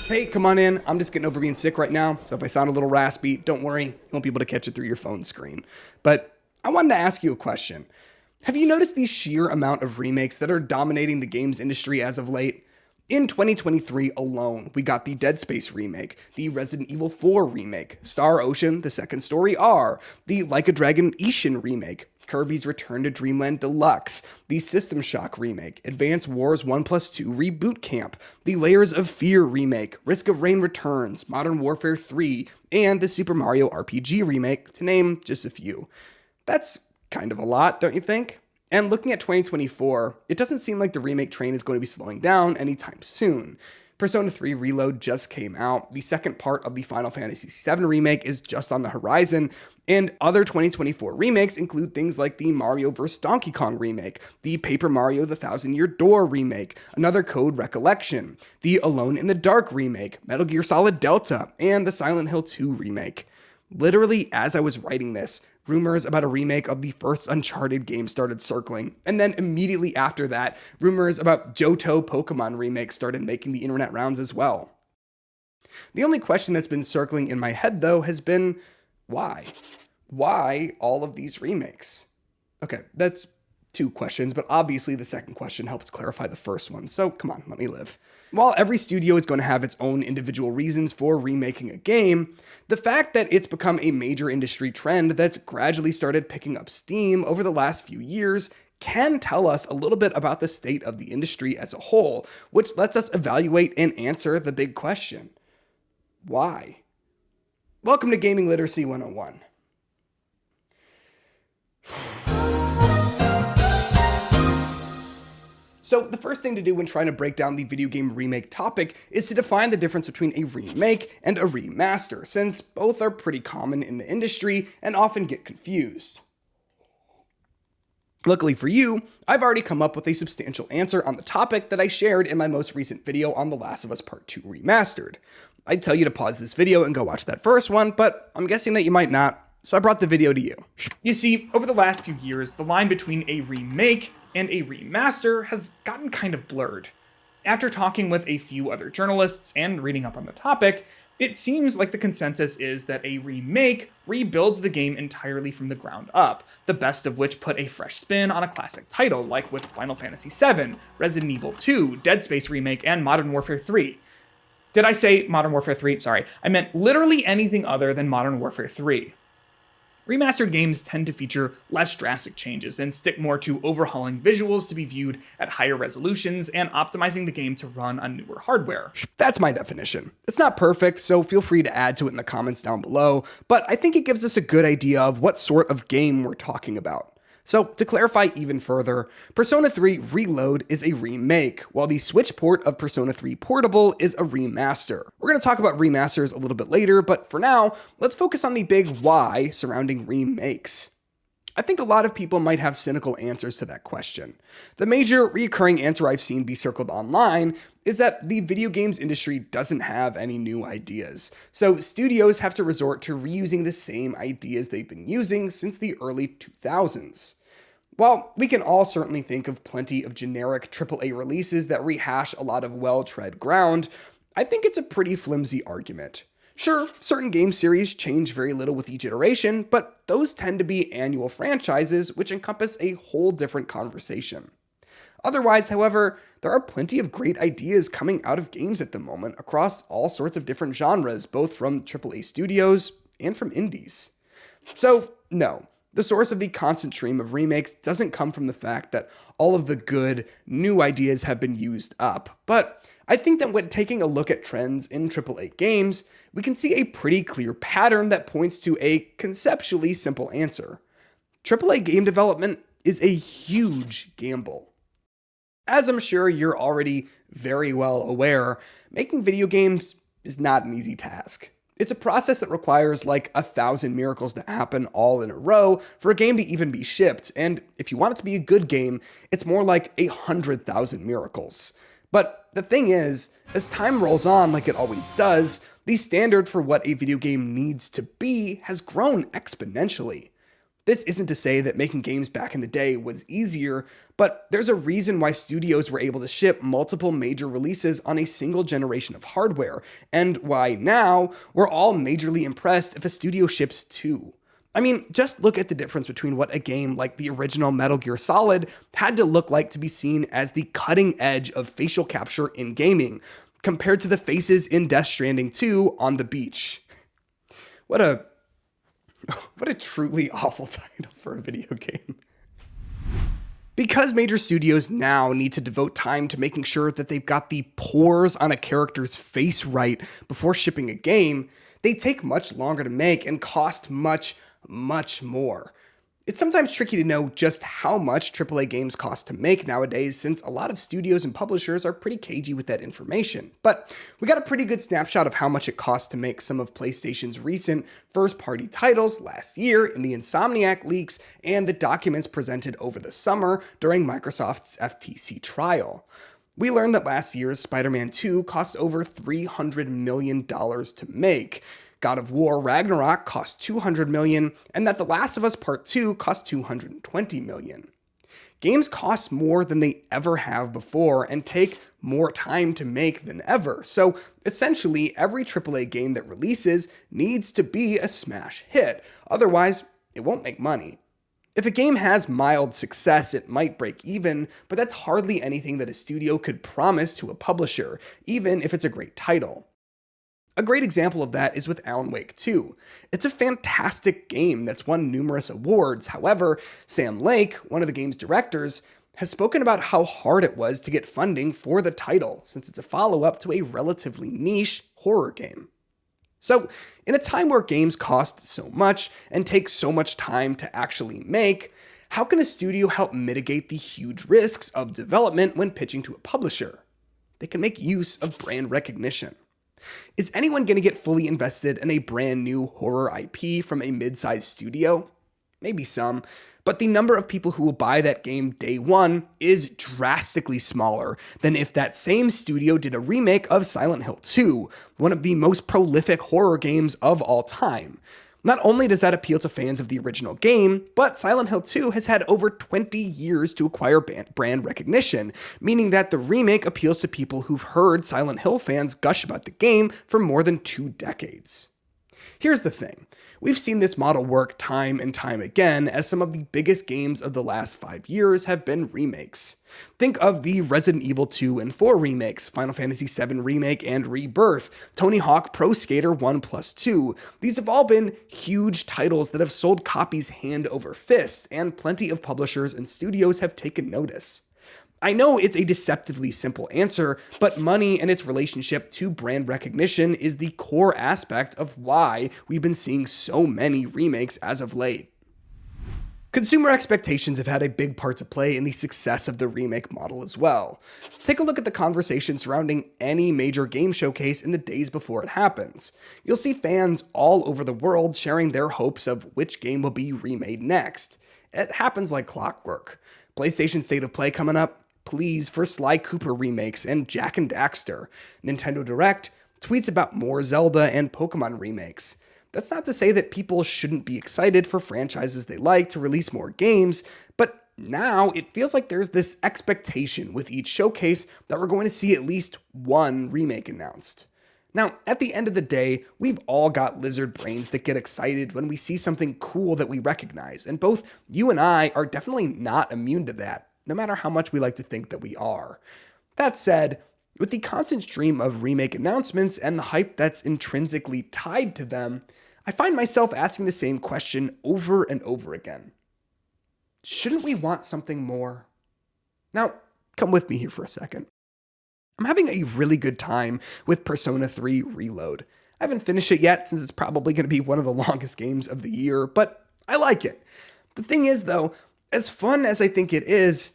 Hey, come on in. I'm just getting over being sick right now, so if I sound a little raspy, don't worry. You won't be able to catch it through your phone screen. But I wanted to ask you a question. Have you noticed the sheer amount of remakes that are dominating the games industry as of late? In 2023 alone, we got the Dead Space remake, the Resident Evil 4 remake, Star Ocean: The Second Story R, the Like a Dragon Ishin remake, Kirby's Return to Dreamland Deluxe, the System Shock remake, Advance Wars 1+2 Reboot Camp, the Layers of Fear remake, Risk of Rain Returns, Modern Warfare 3, and the Super Mario RPG remake, to name just a few. That's kind of a lot, don't you think? And looking at 2024, it doesn't seem like the remake train is going to be slowing down anytime soon. Persona 3 Reload just came out, the second part of the Final Fantasy VII remake is just on the horizon, and other 2024 remakes include things like the Mario vs. Donkey Kong remake, the Paper Mario The Thousand Year Door remake, another Code Recollection, the Alone in the Dark remake, Metal Gear Solid Delta, and the Silent Hill 2 remake. Literally, as I was writing this, rumors about a remake of the first Uncharted game started circling, and then immediately after that, rumors about Johto Pokemon remakes started making the internet rounds as well. The only question that's been circling in my head, though, has been, why? Why all of these remakes? Okay, that's two questions, but obviously the second question helps clarify the first one, so come on, let me live. While every studio is going to have its own individual reasons for remaking a game, the fact that it's become a major industry trend that's gradually started picking up steam over the last few years can tell us a little bit about the state of the industry as a whole, which lets us evaluate and answer the big question. Why? Welcome to Gaming Literacy 101. So the first thing to do when trying to break down the video game remake topic is to define the difference between a remake and a remaster, since both are pretty common in the industry and often get confused. Luckily for you, I've already come up with a substantial answer on the topic that I shared in my most recent video on The Last of Us Part 2 Remastered. I'd tell you to pause this video and go watch that first one, but I'm guessing that you might not, so I brought the video to you. You see, over the last few years, the line between a remake and a remaster has gotten kind of blurred. After talking with a few other journalists and reading up on the topic, it seems like the consensus is that a remake rebuilds the game entirely from the ground up, the best of which put a fresh spin on a classic title, like with Final Fantasy VII, Resident Evil 2, Dead Space Remake, and Modern Warfare 3. Did I say Modern Warfare 3? Sorry, I meant literally anything other than Modern Warfare 3. Remastered games tend to feature less drastic changes and stick more to overhauling visuals to be viewed at higher resolutions and optimizing the game to run on newer hardware. That's my definition. It's not perfect, so feel free to add to it in the comments down below, but I think it gives us a good idea of what sort of game we're talking about. So, to clarify even further, Persona 3 Reload is a remake, while the Switch port of Persona 3 Portable is a remaster. We're going to talk about remasters a little bit later, but for now, let's focus on the big why surrounding remakes. I think a lot of people might have cynical answers to that question. The major recurring answer I've seen be circled online is that the video games industry doesn't have any new ideas, so studios have to resort to reusing the same ideas they've been using since the early 2000s. While we can all certainly think of plenty of generic AAA releases that rehash a lot of well-tread ground, I think it's a pretty flimsy argument. Sure, certain game series change very little with each iteration, but those tend to be annual franchises which encompass a whole different conversation. Otherwise, however, there are plenty of great ideas coming out of games at the moment across all sorts of different genres, both from AAA studios and from indies. So, no, the source of the constant stream of remakes doesn't come from the fact that all of the good, new ideas have been used up, but I think that when taking a look at trends in AAA games, we can see a pretty clear pattern that points to a conceptually simple answer. AAA game development is a huge gamble. As I'm sure you're already very well aware, making video games is not an easy task. It's a process that requires like 1,000 miracles to happen all in a row for a game to even be shipped, and if you want it to be a good game, it's more like 100,000 miracles. But the thing is, as time rolls on like it always does, the standard for what a video game needs to be has grown exponentially. This isn't to say that making games back in the day was easier, but there's a reason why studios were able to ship multiple major releases on a single generation of hardware, and why now we're all majorly impressed if a studio ships two. I mean, just look at the difference between what a game like the original Metal Gear Solid had to look like to be seen as the cutting edge of facial capture in gaming, compared to the faces in Death Stranding 2 on the beach. What a truly awful title for a video game. Because major studios now need to devote time to making sure that they've got the pores on a character's face right before shipping a game, they take much longer to make and cost much more. It's sometimes tricky to know just how much AAA games cost to make nowadays, since a lot of studios and publishers are pretty cagey with that information. But we got a pretty good snapshot of how much it cost to make some of PlayStation's recent first-party titles last year in the Insomniac leaks and the documents presented over the summer during Microsoft's FTC trial. We learned that last year's Spider-Man 2 cost over $300 million to make. God of War Ragnarok cost $200 million, and that The Last of Us Part 2 cost $220 million. Games cost more than they ever have before and take more time to make than ever, so essentially every AAA game that releases needs to be a smash hit, otherwise it won't make money. If a game has mild success, it might break even, but that's hardly anything that a studio could promise to a publisher, even if it's a great title. A great example of that is with Alan Wake 2. It's a fantastic game that's won numerous awards. However, Sam Lake, one of the game's directors, has spoken about how hard it was to get funding for the title, since it's a follow-up to a relatively niche horror game. So, in a time where games cost so much and take so much time to actually make, how can a studio help mitigate the huge risks of development when pitching to a publisher? They can make use of brand recognition. Is anyone going to get fully invested in a brand new horror IP from a mid-sized studio? Maybe some, but the number of people who will buy that game day one is drastically smaller than if that same studio did a remake of Silent Hill 2, one of the most prolific horror games of all time. Not only does that appeal to fans of the original game, but Silent Hill 2 has had over 20 years to acquire brand recognition, meaning that the remake appeals to people who've heard Silent Hill fans gush about the game for more than 2 decades. Here's the thing. We've seen this model work time and time again, as some of the biggest games of the last 5 years have been remakes. Think of the Resident Evil 2 and 4 remakes, Final Fantasy VII Remake and Rebirth, Tony Hawk Pro Skater 1+2. These have all been huge titles that have sold copies hand over fist, and plenty of publishers and studios have taken notice. I know it's a deceptively simple answer, but money and its relationship to brand recognition is the core aspect of why we've been seeing so many remakes as of late. Consumer expectations have had a big part to play in the success of the remake model as well. Take a look at the conversation surrounding any major game showcase in the days before it happens. You'll see fans all over the world sharing their hopes of which game will be remade next. It happens like clockwork. PlayStation State of Play coming up? Pleas for Sly Cooper remakes and Jak and Daxter. Nintendo Direct? Tweets about more Zelda and Pokemon remakes. That's not to say that people shouldn't be excited for franchises they like to release more games, but now it feels like there's this expectation with each showcase that we're going to see at least one remake announced. Now, at the end of the day, we've all got lizard brains that get excited when we see something cool that we recognize, and both you and I are definitely not immune to that, no matter how much we like to think that we are. That said, with the constant stream of remake announcements and the hype that's intrinsically tied to them, I find myself asking the same question over and over again. Shouldn't we want something more? Now, come with me here for a second. I'm having a really good time with Persona 3 Reload. I haven't finished it yet since it's probably going to be one of the longest games of the year, but I like it. The thing is, though, as fun as I think it is,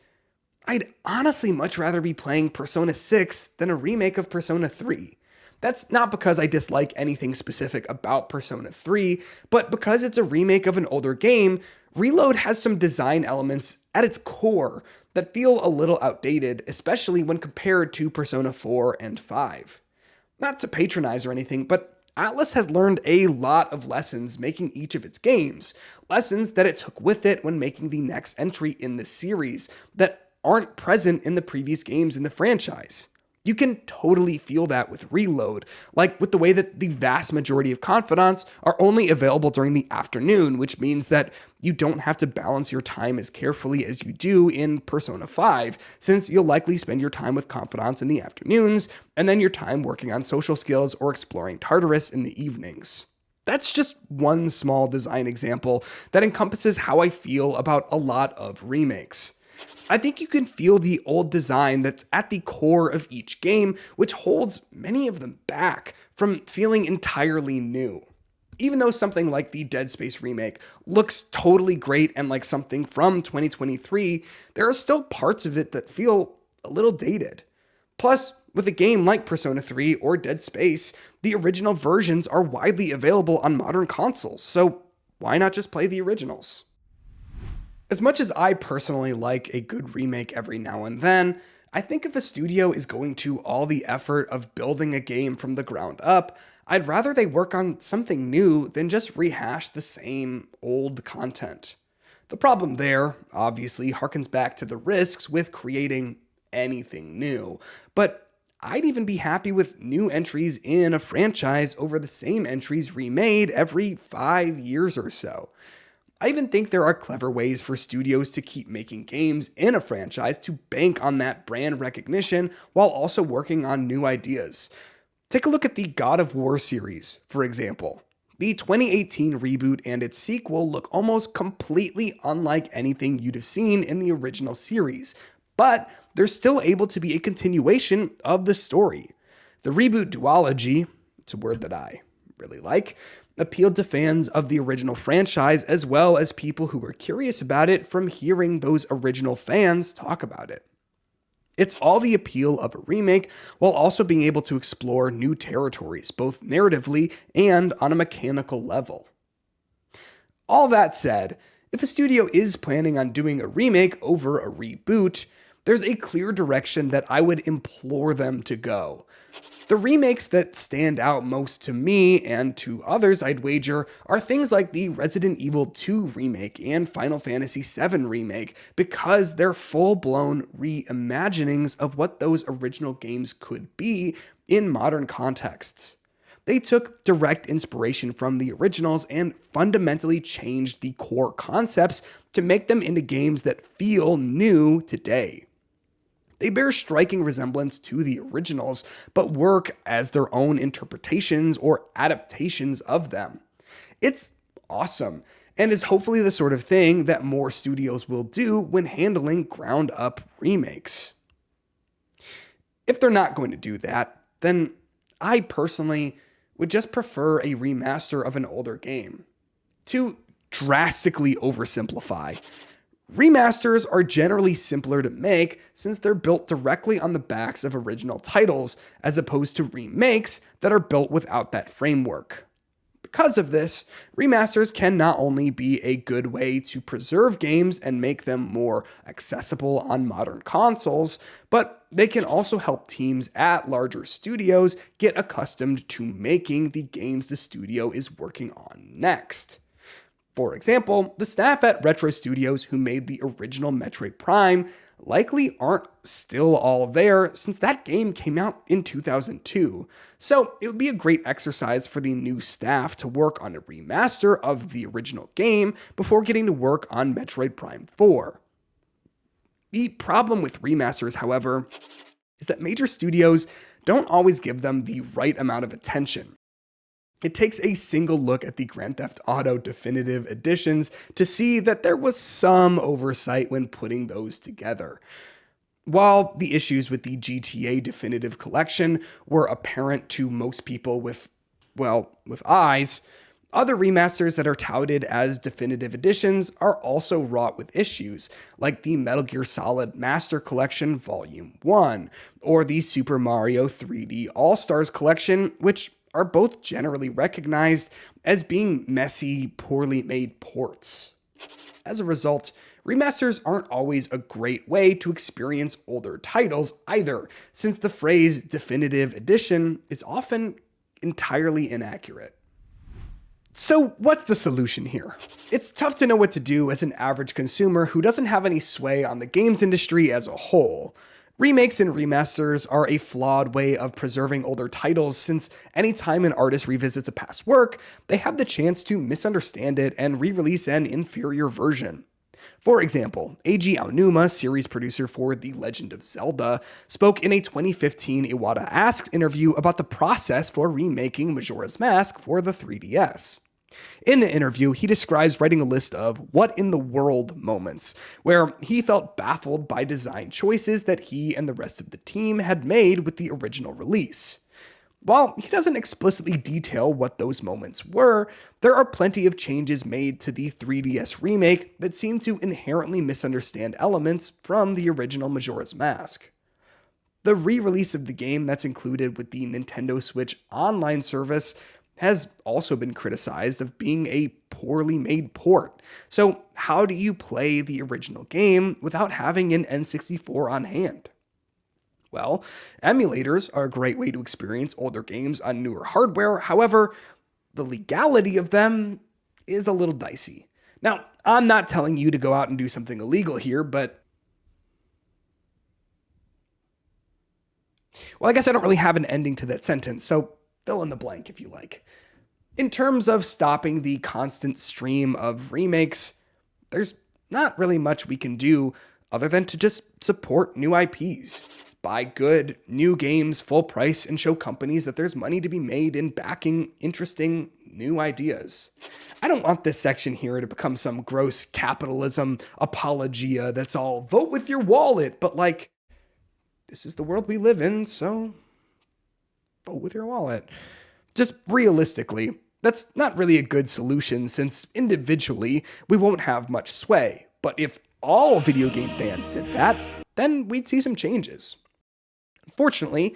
I'd honestly much rather be playing Persona 6 than a remake of Persona 3. That's not because I dislike anything specific about Persona 3, but because it's a remake of an older game, Reload has some design elements at its core that feel a little outdated, especially when compared to Persona 4 and 5. Not to patronize or anything, but Atlus has learned a lot of lessons making each of its games, lessons that it took with it when making the next entry in the series that aren't present in the previous games in the franchise. You can totally feel that with Reload, like with the way that the vast majority of confidants are only available during the afternoon, which means that you don't have to balance your time as carefully as you do in Persona 5, since you'll likely spend your time with confidants in the afternoons, and then your time working on social skills or exploring Tartarus in the evenings. That's just one small design example that encompasses how I feel about a lot of remakes. I think you can feel the old design that's at the core of each game, which holds many of them back from feeling entirely new. Even though something like the Dead Space remake looks totally great and like something from 2023, there are still parts of it that feel a little dated. Plus, with a game like Persona 3 or Dead Space, the original versions are widely available on modern consoles, so why not just play the originals? As much as I personally like a good remake every now and then, I think if a studio is going to all the effort of building a game from the ground up, I'd rather they work on something new than just rehash the same old content. The problem there, obviously, harkens back to the risks with creating anything new, but I'd even be happy with new entries in a franchise over the same entries remade every 5 years or so. I even think there are clever ways for studios to keep making games in a franchise to bank on that brand recognition while also working on new ideas. Take a look at the God of War series, for example. The 2018 reboot and its sequel look almost completely unlike anything you'd have seen in the original series, but they're still able to be a continuation of the story. The reboot duology, it's a word that I really like, appealed to fans of the original franchise as well as people who were curious about it from hearing those original fans talk about it. It's all the appeal of a remake while also being able to explore new territories, both narratively and on a mechanical level. All that said, if a studio is planning on doing a remake over a reboot, there's a clear direction that I would implore them to go. The remakes that stand out most to me and to others, I'd wager, are things like the Resident Evil 2 remake and Final Fantasy VII remake, because they're full-blown reimaginings of what those original games could be in modern contexts. They took direct inspiration from the originals and fundamentally changed the core concepts to make them into games that feel new today. They bear striking resemblance to the originals, but work as their own interpretations or adaptations of them. It's awesome, and is hopefully the sort of thing that more studios will do when handling ground-up remakes. If they're not going to do that, then I personally would just prefer a remaster of an older game. To drastically oversimplify, remasters are generally simpler to make since they're built directly on the backs of original titles, as opposed to remakes that are built without that framework. Because of this, remasters can not only be a good way to preserve games and make them more accessible on modern consoles, but they can also help teams at larger studios get accustomed to making the games the studio is working on next. For example, the staff at Retro Studios who made the original Metroid Prime likely aren't still all there since that game came out in 2002. So it would be a great exercise for the new staff to work on a remaster of the original game before getting to work on Metroid Prime 4. The problem with remasters, however, is that major studios don't always give them the right amount of attention. It takes a single look at the Grand Theft Auto Definitive Editions to see that there was some oversight when putting those together. While the issues with the GTA Definitive Collection were apparent to most people with eyes, other remasters that are touted as definitive editions are also wrought with issues, like the Metal Gear Solid Master Collection Volume 1, or the Super Mario 3D All-Stars Collection, which are both generally recognized as being messy, poorly made ports. As a result, remasters aren't always a great way to experience older titles either, since the phrase definitive edition is often entirely inaccurate. So what's the solution here? It's tough to know what to do as an average consumer who doesn't have any sway on the games industry as a whole. Remakes and remasters are a flawed way of preserving older titles, since anytime an artist revisits a past work, they have the chance to misunderstand it and re-release an inferior version. For example, Eiji Aonuma, series producer for The Legend of Zelda, spoke in a 2015 Iwata Asks interview about the process for remaking Majora's Mask for the 3DS. In the interview, he describes writing a list of what in the world moments, where he felt baffled by design choices that he and the rest of the team had made with the original release. While he doesn't explicitly detail what those moments were, there are plenty of changes made to the 3DS remake that seem to inherently misunderstand elements from the original Majora's Mask. The re-release of the game that's included with the Nintendo Switch Online service has also been criticized of being a poorly made port. So how do you play the original game without having an N64 on hand? Well, emulators are a great way to experience older games on newer hardware. However, the legality of them is a little dicey. Now, I'm not telling you to go out and do something illegal here, but well, I guess I don't really have an ending to that sentence, so fill in the blank if you like. In terms of stopping the constant stream of remakes, there's not really much we can do other than to just support new IPs. Buy good, new games full price and show companies that there's money to be made in backing interesting new ideas. I don't want this section here to become some gross capitalism apologia that's all vote with your wallet, but like, this is the world we live in, so vote with your wallet. Just realistically, that's not really a good solution since individually we won't have much sway, but if all video game fans did that, then we'd see some changes. Fortunately,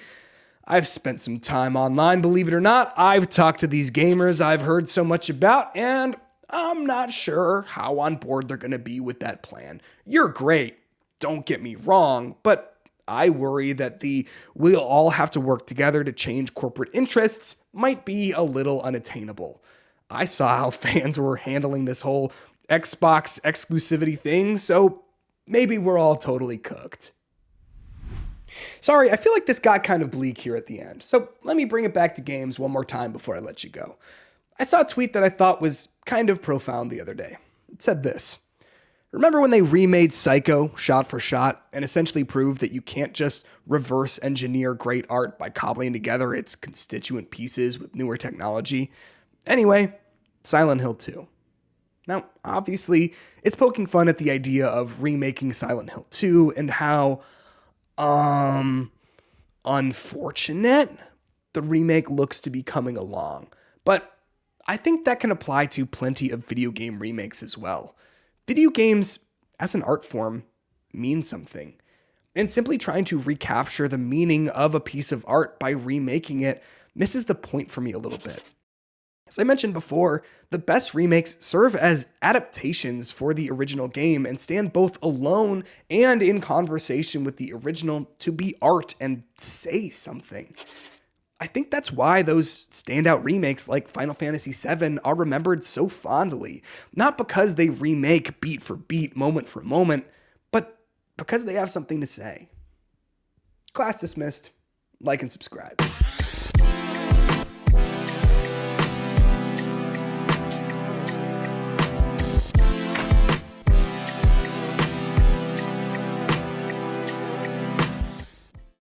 I've spent some time online, believe it or not. I've talked to these gamers I've heard so much about, and I'm not sure how on board they're going to be with that plan. You're great, don't get me wrong, but I worry that the we'll all have to work together to change corporate interests might be a little unattainable. I saw how fans were handling this whole Xbox exclusivity thing, so maybe we're all totally cooked. Sorry, I feel like this got kind of bleak here at the end, so let me bring it back to games one more time before I let you go. I saw a tweet that I thought was kind of profound the other day. It said this: remember when they remade Psycho shot for shot and essentially proved that you can't just reverse engineer great art by cobbling together its constituent pieces with newer technology? Anyway, Silent Hill 2. Now, obviously, it's poking fun at the idea of remaking Silent Hill 2 and how, unfortunate the remake looks to be coming along. But I think that can apply to plenty of video game remakes as well. Video games, as an art form, mean something. And simply trying to recapture the meaning of a piece of art by remaking it misses the point for me a little bit. As I mentioned before, the best remakes serve as adaptations for the original game and stand both alone and in conversation with the original to be art and say something. I think that's why those standout remakes like Final Fantasy VII are remembered so fondly. Not because they remake beat for beat, moment for moment, but because they have something to say. Class dismissed. Like and subscribe.